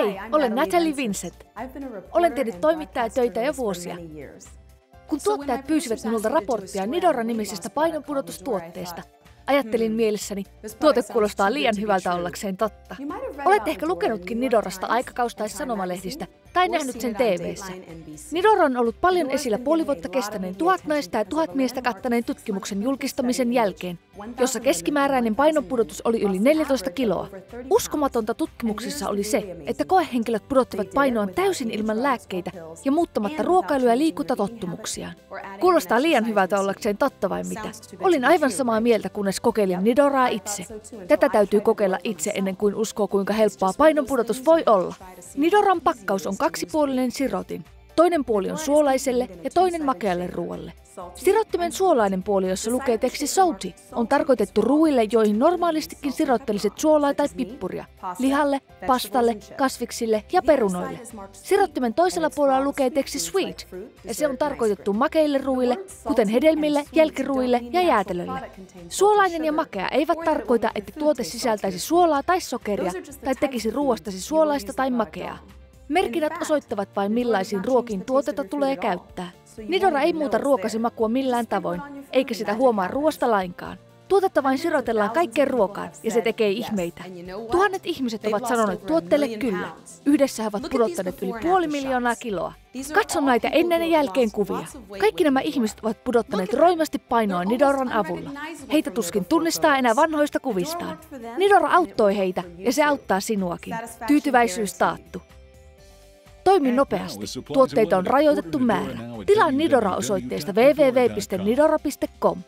Hei, olen Natalie Vincent. Olen tehnyt toimittajatöitä jo vuosia. Kun tuottajat pyysivät minulta raporttia Nidora-nimisestä painonpudotustuotteesta, ajattelin mielessäni, tuote kuulostaa liian hyvältä ollakseen totta. Olet ehkä lukenutkin Nidorasta aikakaus- tai sanomalehdistä tai nähnyt sen TV:ssä. Nidora on ollut paljon esillä puoli vuotta kestäneen 1000 naista ja 1000 miestä kattaneen tutkimuksen julkistamisen jälkeen, jossa keskimääräinen painonpudotus oli yli 14 kiloa. Uskomatonta tutkimuksissa oli se, että koehenkilöt pudottivat painoaan täysin ilman lääkkeitä ja muuttamatta ruokailu- ja liikuntatottumuksia. Kuulostaa liian hyvältä ollakseen totta vai mitä? Olin aivan samaa mieltä, kunnes kokeilin Nidoraa itse. Tätä täytyy kokeilla itse ennen kuin uskoo, kuinka helppoa painonpudotus voi olla. Nidoran pakkaus on kaksipuolinen sirotin. Toinen puoli on suolaiselle ja toinen makealle ruoalle. Sirottimen suolainen puoli, jossa lukee teksti salty, on tarkoitettu ruuille, joihin normaalistikin sirottelisit suolaa tai pippuria, lihalle, pastalle, kasviksille ja perunoille. Sirottimen toisella puolella lukee teksti sweet, ja se on tarkoitettu makeille ruuille, kuten hedelmille, jälkiruuille ja jäätelölle. Suolainen ja makea eivät tarkoita, että tuote sisältäisi suolaa tai sokeria tai tekisi ruoastasi suolaista tai makeaa. Merkinnät osoittavat vain millaisiin ruokiin tuotetta tulee käyttää. Nidora ei muuta ruokasi makua millään tavoin, eikä sitä huomaa ruoasta lainkaan. Tuotetta vain sirotellaan kaikkeen ruokaan, ja se tekee ihmeitä. Tuhannet ihmiset ovat sanoneet tuotteelle kyllä. Yhdessä he ovat pudottaneet yli 500 000 kiloa. Katso näitä ennen ja jälkeen kuvia. Kaikki nämä ihmiset ovat pudottaneet roimasti painoa Nidoran avulla. Heitä tuskin tunnistaa enää vanhoista kuvistaan. Nidora auttoi heitä, ja se auttaa sinuakin. Tyytyväisyys taattu. Toimi nopeasti. Tuotteita on rajoitettu määrä. Tilaa Nidora osoitteesta www.nidora.com.